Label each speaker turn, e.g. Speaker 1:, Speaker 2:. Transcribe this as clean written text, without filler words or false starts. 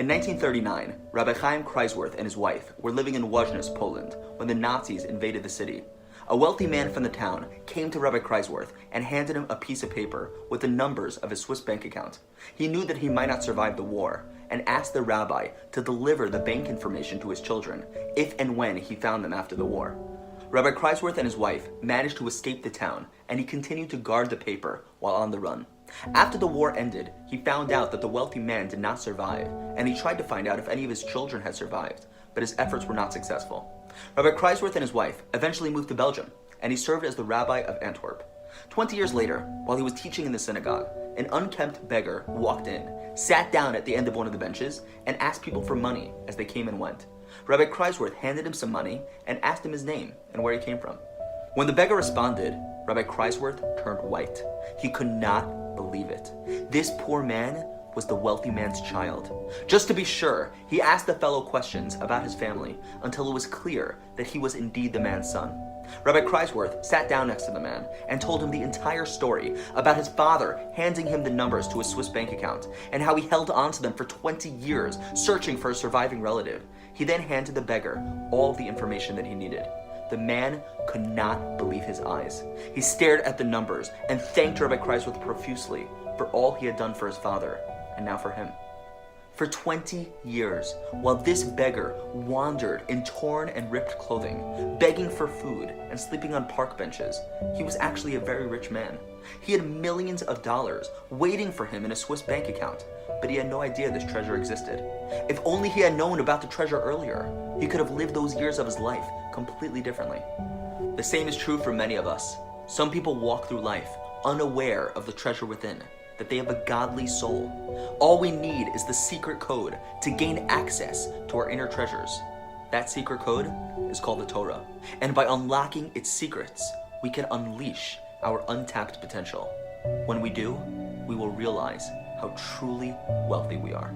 Speaker 1: In 1939, Rabbi Kreiswirth and his wife were living in Łódź, Poland, when the Nazis invaded the city. A wealthy man from the town came to Rabbi Kreiswirth and handed him a piece of paper with the numbers of his Swiss bank account. He knew that he might not survive the war and asked the rabbi to deliver the bank information to his children if and when he found them after the war. Rabbi Kreiswirth and his wife managed to escape the town, and he continued to guard the paper while on the run. After the war ended, he found out that the wealthy man did not survive, and he tried to find out if any of his children had survived, but his efforts were not successful. Rabbi Kreiswirth and his wife eventually moved to Belgium, and he served as the rabbi of Antwerp. 20 years later, while he was teaching in the synagogue, an unkempt beggar walked in, sat down at the end of one of the benches, and asked people for money as they came and went. Rabbi Kreiswirth handed him some money and asked him his name and where he came from. When the beggar responded, Rabbi Kreiswirth turned white. He could not believe it. This poor man was the wealthy man's child. Just to be sure, he asked the fellow questions about his family until it was clear that he was indeed the man's son. Rabbi Kreiswirth sat down next to the man and told him the entire story about his father handing him the numbers to his Swiss bank account and how he held on to them for 20 years searching for a surviving relative. He then handed the beggar all the information that he needed. The man could not believe his eyes. He stared at the numbers and thanked Rabbi Kreiswirth profusely for all he had done for his father and now for him. For 20 years, while this beggar wandered in torn and ripped clothing, begging for food and sleeping on park benches, he was actually a very rich man. He had millions of dollars waiting for him in a Swiss bank account, but he had no idea this treasure existed. If only he had known about the treasure earlier, he could have lived those years of his life completely differently. The same is true for many of us. Some people walk through life unaware of the treasure within, that they have a godly soul. All we need is the secret code to gain access to our inner treasures. That secret code is called the Torah. And by unlocking its secrets, we can unleash our untapped potential. When we do, we will realize how truly wealthy we are.